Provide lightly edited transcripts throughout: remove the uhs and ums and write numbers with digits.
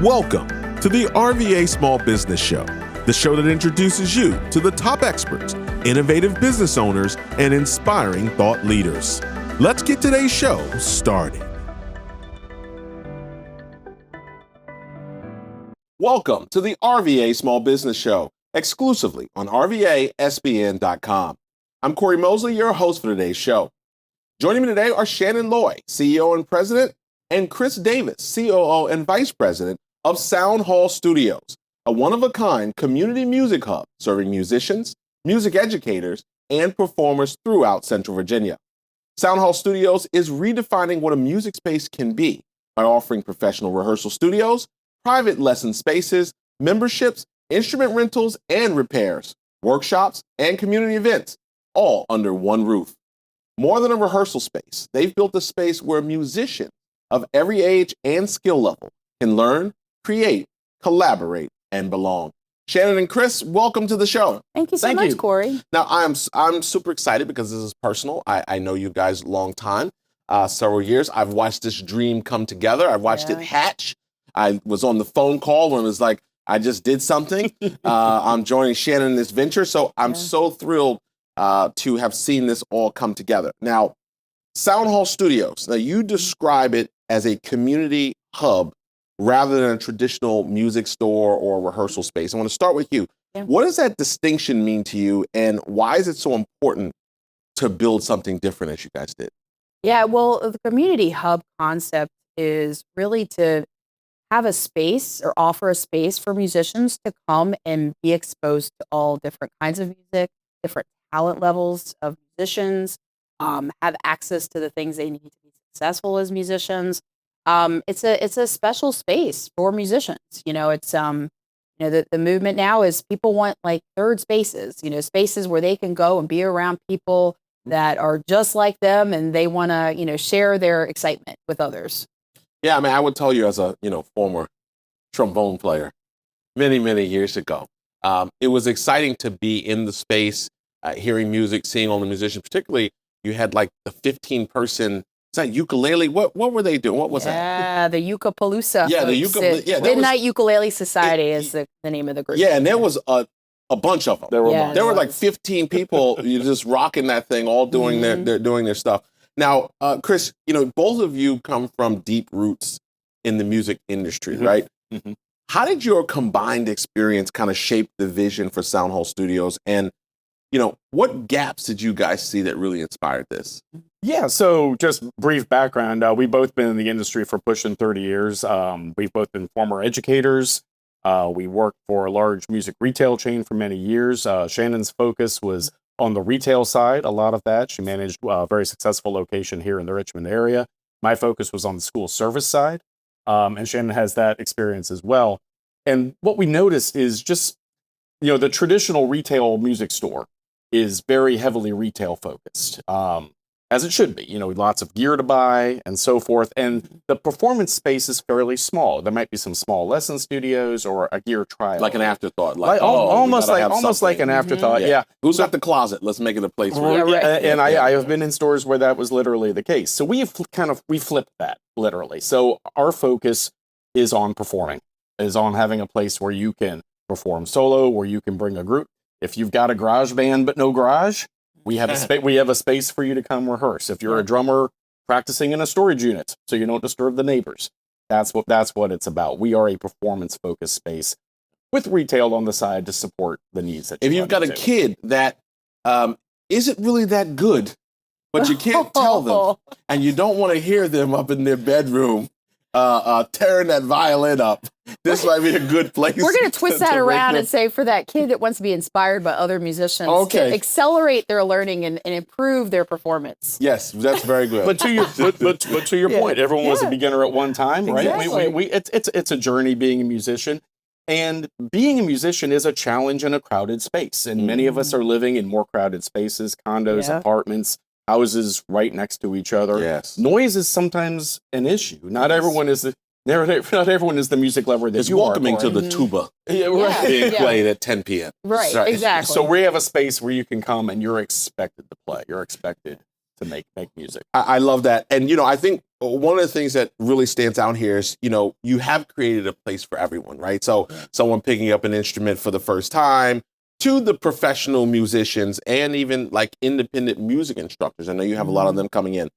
Welcome to the RVA Small Business Show, the show that introduces you to the top experts, innovative business owners, and inspiring thought leaders. Let's get today's show started. Welcome to the RVA Small Business Show, exclusively on RVASBN.com. I'm Cory Mosley, your host for today's show. Joining me today are Shannon Loy, CEO and President, and Chris Davis, COO and Vice President of Sound Hall Studios, a one-of-a-kind community music hub serving musicians, music educators, and performers throughout Central Virginia. Sound Hall Studios is redefining what a music space can be by offering professional rehearsal studios, private lesson spaces, memberships, instrument rentals and repairs, workshops, and community events, all under one roof. More than a rehearsal space, they've built a space where musicians of every age and skill level can learn, create, collaborate, and belong. Shannon and Chris, welcome to the show. Thank you so much, Cory. Now, I'm super excited because this is personal. I know you guys a long time, several years. I've watched this dream come together. I've watched it hatch. I was on the phone call when it was like, I just did something. I'm joining Shannon in this venture. So I'm so thrilled to have seen this all come together. Now, Sound Hall Studios, now you describe it as a community hub rather than a traditional music store or rehearsal space. I want to start with you. Yeah. What does that distinction mean to you, and why is it so important to build something different as you guys did? Yeah, well, the community hub concept is really to have a space or offer a space for musicians to come and be exposed to all different kinds of music, different talent levels of musicians, have access to the things they need to be successful as musicians. It's a special space for musicians. You know, it's the movement now is people want like third spaces, spaces where they can go and be around people that are just like them, and they want to, share their excitement with others. Yeah, I mean, I would tell you as a, former trombone player many, many years ago, it was exciting to be in the space, hearing music, seeing all the musicians. Particularly, you had like the 15-person, is that ukulele? What were they doing? What was that? Yeah, the Ukapalooza. Yeah, the ukulele. Yeah, Midnight Ukulele Society is the name of the group. Yeah, and there was a bunch of them. There were like 15 people just rocking that thing, all doing their stuff. Now, Chris, both of you come from deep roots in the music industry, right? Mm-hmm. How did your combined experience kind of shape the vision for Sound Hall Studios? And, what gaps did you guys see that really inspired this? Yeah, so just brief background. We've both been in the industry for pushing 30 years. We've both been former educators. We worked for a large music retail chain for many years. Shannon's focus was on the retail side, a lot of that. She managed a very successful location here in the Richmond area. My focus was on the school service side, and Shannon has that experience as well. And what we noticed is just, the traditional retail music store is very heavily retail focused, as it should be. Lots of gear to buy and so forth. And the performance space is fairly small. There might be some small lesson studios or a gear trial. Like an afterthought. Almost like an afterthought, yeah. Who's got the closet? Let's make it a place. And I have been in stores where that was literally the case. So we flipped that, literally. So our focus is on performing, is on having a place where you can perform solo, where you can bring a group. If you've got a garage band but no garage, we have a space for you to come rehearse. If you're a drummer practicing in a storage unit, so you don't disturb the neighbors, that's what it's about. We are a performance-focused space with retail on the side to support the needs that. If you've got a kid that isn't really that good, but you can't tell them, and you don't want to hear them up in their bedroom tearing that violin up, this might be a good place. We're going to twist that around and say for that kid that wants to be inspired by other musicians to accelerate their learning and improve their performance. Yes, that's very good. But to your point, everyone was a beginner at one time, right? Exactly. It's a journey being a musician. And being a musician is a challenge in a crowded space. And many of us are living in more crowded spaces, condos, apartments, houses right next to each other. Yes. Noise is sometimes an issue. Not everyone is the music lover that it's you are. It's welcoming to the tuba being played at 10 p.m. Right, exactly. So we have a space where you can come and you're expected to play. You're expected to make music. I love that. And, I think one of the things that really stands out here is, you have created a place for everyone, right? So someone picking up an instrument for the first time, to the professional musicians and even like independent music instructors. I know you have a lot of them coming in.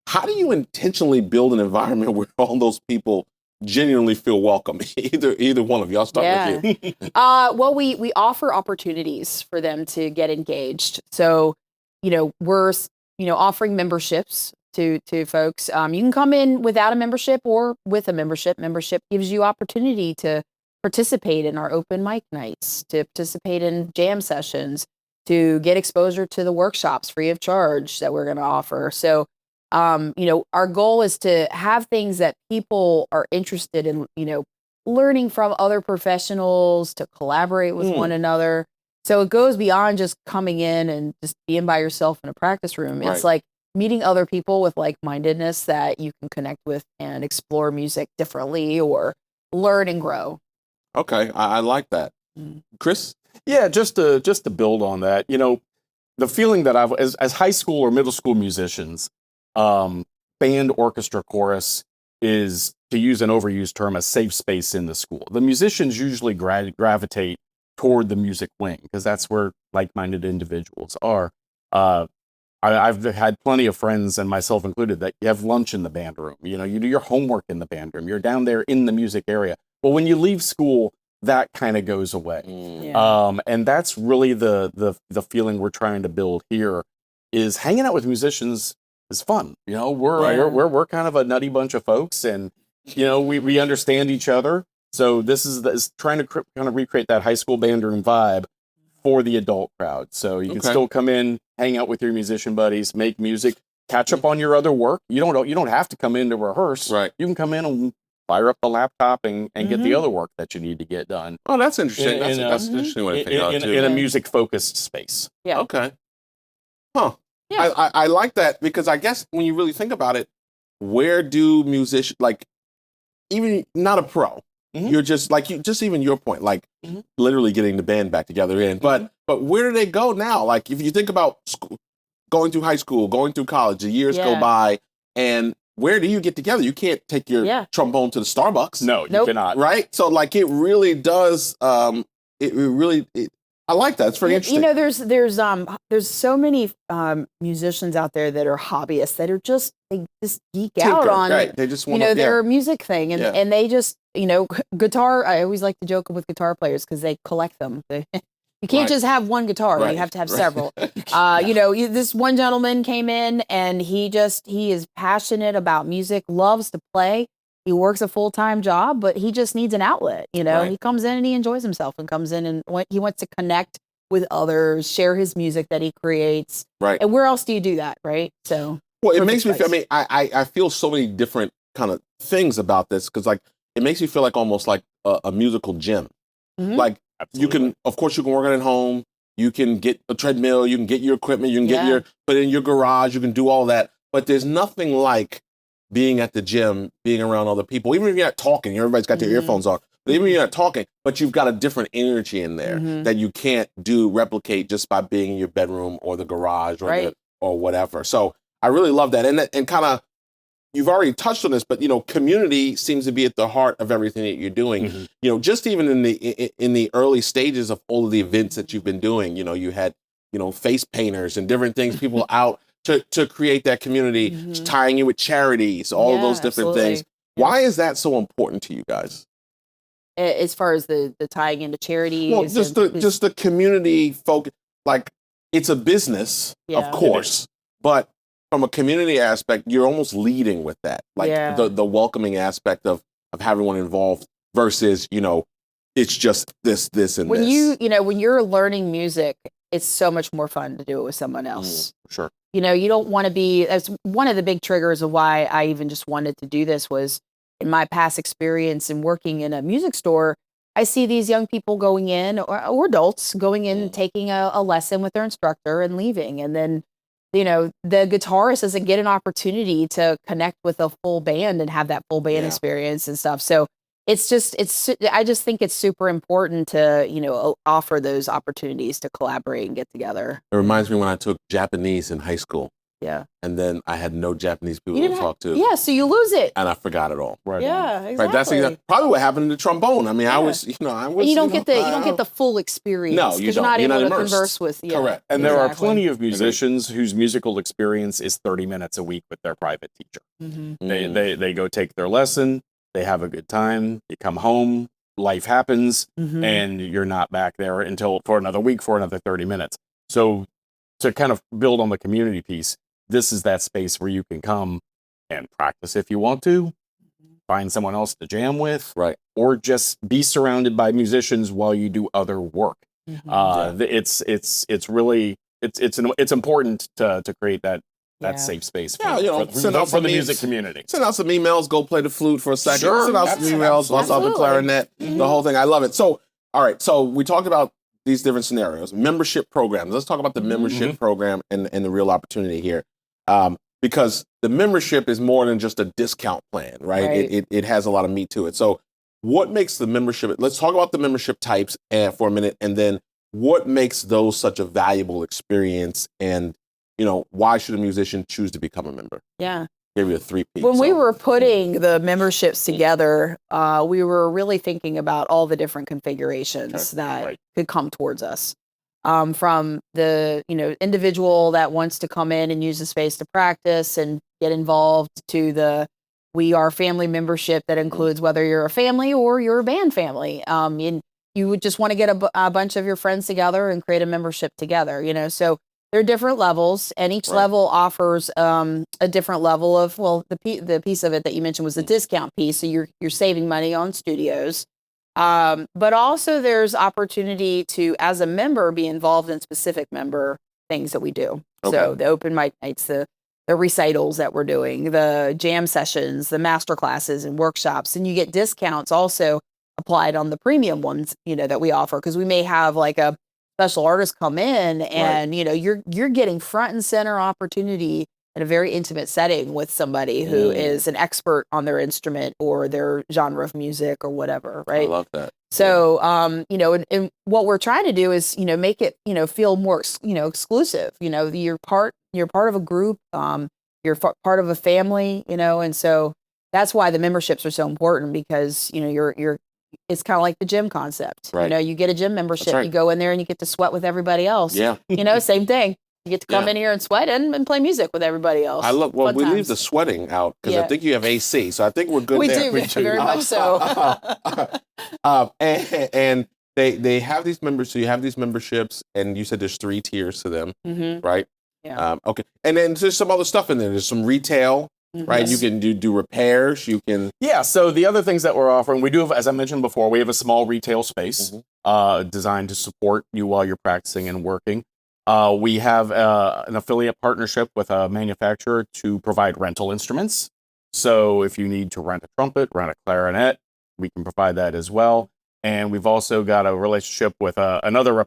How do you intentionally build an environment where all those people genuinely feel welcome? Either one of you. I'll start with you. Well, we offer opportunities for them to get engaged. So, we're offering memberships to folks. You can come in without a membership or with a membership. Membership gives you opportunity to participate in our open mic nights, to participate in jam sessions, to get exposure to the workshops free of charge that we're going to offer. So, our goal is to have things that people are interested in, learning from other professionals, to collaborate with one another. So it goes beyond just coming in and just being by yourself in a practice room. It's like meeting other people with like-mindedness that you can connect with and explore music differently or learn and grow. Okay, I like that. Chris? Yeah, just to build on that, the feeling that I've as high school or middle school musicians, band, orchestra, chorus is, to use an overused term, a safe space in the school. The musicians usually gravitate toward the music wing because that's where like-minded individuals are. I've had plenty of friends, and myself included, that you have lunch in the band room. You do your homework in the band room. You're down there in the music area. But when you leave school, that kind of goes away. And that's really the feeling we're trying to build here. Is hanging out with musicians is fun. We're kind of a nutty bunch of folks, and we understand each other. So this is trying to kind of recreate that high school band room vibe for the adult crowd. So you can still come in, hang out with your musician buddies, make music, catch up on your other work. You don't have to come in to rehearse. Right. You can come in and fire up the laptop and get the other work that you need to get done. Oh, that's interesting. That's an interesting way to think about it too. In a music-focused space. Yeah. Okay. Huh. Yeah. I like that, because I guess when you really think about it, where do musicians, like, even not a pro, you're just like, just even your point, like literally getting the band back together in, but where do they go now? Like, if you think about going through high school, going through college, the years go by, and where do you get together? You can't take your trombone to the Starbucks. No, you cannot. Right? So like, it really does, I like that. It's very interesting. There's so many musicians out there that are hobbyists that are they just geek out on They just want their music thing, and they just guitar. I always like to joke with guitar players because they collect them. You can't just have one guitar. You have to have several. This one gentleman came in, and he is passionate about music, loves to play. He works a full-time job, but he just needs an outlet. He comes in and he enjoys himself, and comes in and he wants to connect with others, share his music that he creates. Right. And where else do you do that? Right. So, well, it makes me feel, I feel so many different kind of things about this, because like, it makes me feel like almost like a musical gym. Like, you can work on it at home. You can get a treadmill, you can get your equipment, you can put it in your garage, you can do all that. But there's nothing like being at the gym, being around other people, even if you're not talking, everybody's got their earphones on, but even if you're not talking, but you've got a different energy in there that you can't replicate just by being in your bedroom or the garage or whatever. So I really love that. And kind of, you've already touched on this, but community seems to be at the heart of everything that you're doing. Just even in the early stages of all of the events that you've been doing, you had, face painters and different things, people out to create that community, tying in with charities, all of those different things. Why is that so important to you guys? As far as the tying into charities? Well, just the community focus. Like, it's a business, of course, but from a community aspect, you're almost leading with that. Like the welcoming aspect of having everyone involved versus, it's just this and when this. When you're learning music, it's so much more fun to do it with someone else. Sure. You don't want to be, that's one of the big triggers of why I even just wanted to do this, was in my past experience in working in a music store, I see these young people going in, or adults going in and taking a lesson with their instructor and leaving. And then, the guitarist doesn't get an opportunity to connect with a full band and have that full band experience and stuff. So I just think it's super important to, offer those opportunities to collaborate and get together. It reminds me when I took Japanese in high school. Yeah. And then I had no Japanese people You to didn't talk to. Yeah, so you lose it. And I forgot it all. Right. Yeah, exactly. Right. That's probably what happened to the trombone. I mean, I was. And you don't get the full experience. No, you because don't. you're not You're able not to immersed. converse with. Yeah, Correct. And there are plenty of musicians whose musical experience is 30 minutes a week with their private teacher. Mm-hmm. They go take their lesson, they have a good time, you come home, life happens, and you're not back there until for another week for another 30 minutes. So to kind of build on the community piece, this is that space where you can come and practice if you want to, find someone else to jam with, Right. or just be surrounded by musicians while you do other work. It's really it's important to create that safe space for the music community. Send out some emails, go play the flute for a second. Sure. Send out some emails, bust out the clarinet, the whole thing. I love it. So, all right. So we talked about these different scenarios, membership programs. Let's talk about the membership program and the real opportunity here. Because the membership is more than just a discount plan, right? It has a lot of meat to it. So what makes the membership, let's talk about the membership types for a minute, and then what makes those such a valuable experience, and why should a musician choose to become a member? Yeah. Give you a three-piece. When we were putting the memberships together, we were really thinking about all the different configurations that could come towards us. From the individual that wants to come in and use the space to practice and get involved, to the We Are Family membership that includes whether you're a family or you're a band family. And you would just want to get a bunch of your friends together and create a membership together. So there are different levels, and each level offers a different level of, the piece of it that you mentioned was the discount piece. So you're saving money on studios. But also there's opportunity to, as a member, be involved in specific member things that we do. Okay. So the open mic nights, the recitals that we're doing, the jam sessions, the master classes and workshops, and you get discounts also applied on the premium ones, that we offer, because we may have like a special artist come in and, you're getting front and center opportunity in a very intimate setting with somebody who is an expert on their instrument or their genre of music or whatever, right? I love that. So, and what we're trying to do is, make it, feel more, exclusive. You're part of a group, you're part of a family, and so that's why the memberships are so important, because, it's kind of like the gym concept. Right. You get a gym membership, you go in there and you get to sweat with everybody else. Yeah. Same thing. You get to come in here and sweat and play music with everybody else. I love. Well, we leave the sweating out because I think you have AC, so I think we're good there. We do very much so. And they have these members. So you have these memberships, and you said there's 3 tiers to them, right? Yeah. Okay. And then there's some other stuff in there. There's some retail, right? Yes. You can do repairs. You can. Yeah. So the other things that we're offering, we do have, as I mentioned before, we have a small retail space designed to support you while you're practicing and working. We have an affiliate partnership with a manufacturer to provide rental instruments. So if you need to rent a trumpet, rent a clarinet, we can provide that as well. And we've also got a relationship with another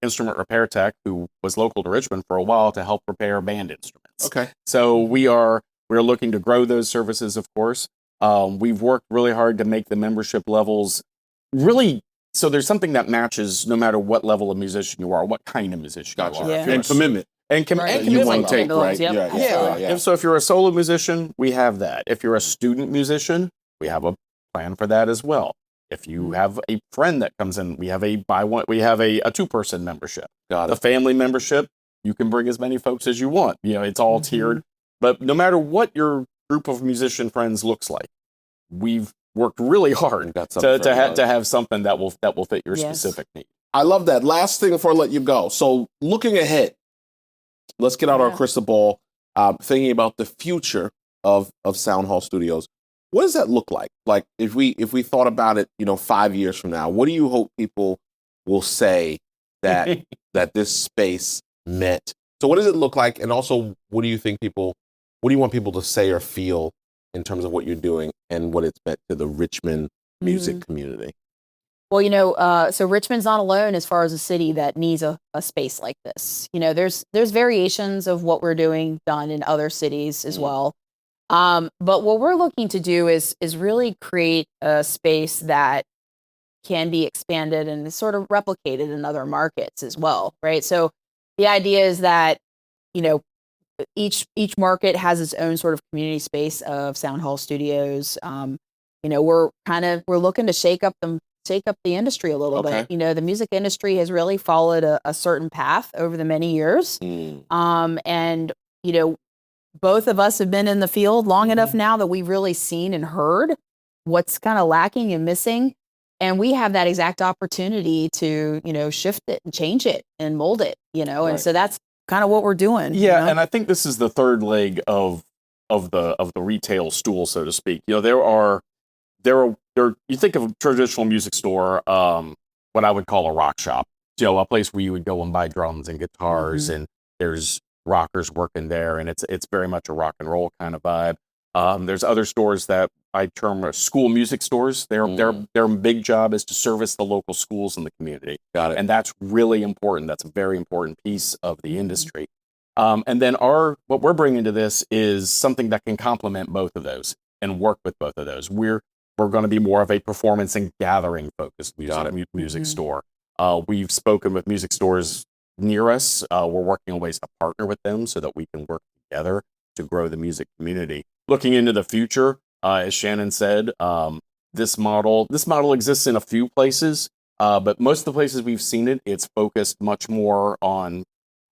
instrument repair tech who was local to Richmond for a while to help repair band instruments. Okay. So we're looking to grow those services, of course. We've worked really hard to make the membership levels really, so there's something that matches no matter what level of musician you are, what kind of musician you are. Yeah. And commitment. And You want to take, right? Yep. Yeah. And so if you're a solo musician, we have that. If you're a student musician, we have a plan for that as well. If you have a friend that comes in, we have a 2-person membership. Got it. The family membership, you can bring as many folks as you want. It's all tiered. But no matter what your group of musician friends looks like, we've worked really hard to have something that will fit your specific need. I love that. Last thing before I let you go. So looking ahead, let's get out our crystal ball, thinking about the future of Sound Hall Studios. What does that look like? Like if we thought about it, 5 years from now, what do you hope people will say that this space meant? So what does it look like? And also, what do you want people to say or feel in terms of what you're doing and what it's meant to the Richmond music community? Well, so Richmond's not alone as far as a city that needs a space like this. There's variations of what we're doing done in other cities as well. But what we're looking to do is really create a space that can be expanded and is sort of replicated in other markets as well, right? So the idea is that, each market has its own sort of community space of sound hall studios. We're looking to shake up the industry a little bit. The music industry has really followed a certain path over the many years. And both of us have been in the field long enough now that we've really seen and heard what's kind of lacking and missing. And we have that exact opportunity to, shift it and change it and mold it, Right. And so that's kind of what we're doing. Yeah. And I think this is the third leg of the retail stool, so to speak. There are, you think of a traditional music store, what I would call a rock shop, a place where you would go and buy drums and guitars, and there's rockers working there, and it's very much a rock and roll kind of vibe. There's other stores that I term school music stores. Their big job is to service the local schools in the community. Got it. And that's really important. That's a very important piece of the industry. And then what we're bringing to this is something that can complement both of those and work with both of those. We're going to be more of a performance and gathering focused music store. We've spoken with music stores near us. We're working on ways to partner with them so that we can work together to grow the music community. Looking into the future, as Shannon said, this model exists in a few places, but most of the places we've seen it's focused much more on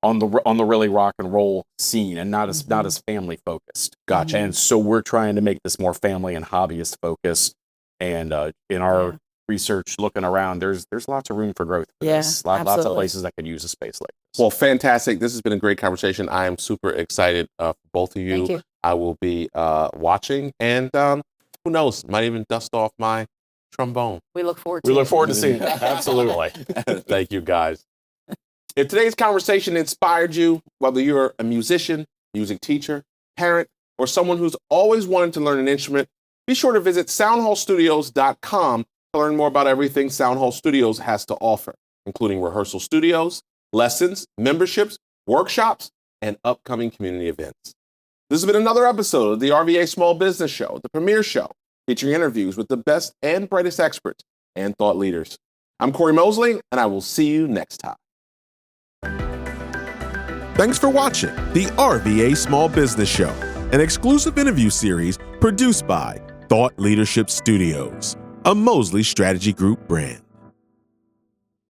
the really rock and roll scene and not as family focused. Gotcha. And so we're trying to make this more family and hobbyist focused. And in our research, looking around, there's lots of room for growth for this. Lots of places that could use a space like this. Well, fantastic. This has been a great conversation. I am super excited for both of you. Thank you. I will be watching, and who knows, might even dust off my trombone. We look forward to seeing it. Absolutely. Thank you, guys. If today's conversation inspired you, whether you're a musician, music teacher, parent, or someone who's always wanted to learn an instrument, be sure to visit soundhallstudios.com to learn more about everything Sound Hall Studios has to offer, including rehearsal studios, lessons, memberships, workshops, and upcoming community events. This has been another episode of the RVA Small Business Show, the premier show featuring interviews with the best and brightest experts and thought leaders. I'm Cory Mosley, and I will see you next time. Thanks for watching the RVA Small Business Show, an exclusive interview series produced by Thought Leadership Studios, a Mosley Strategy Group brand.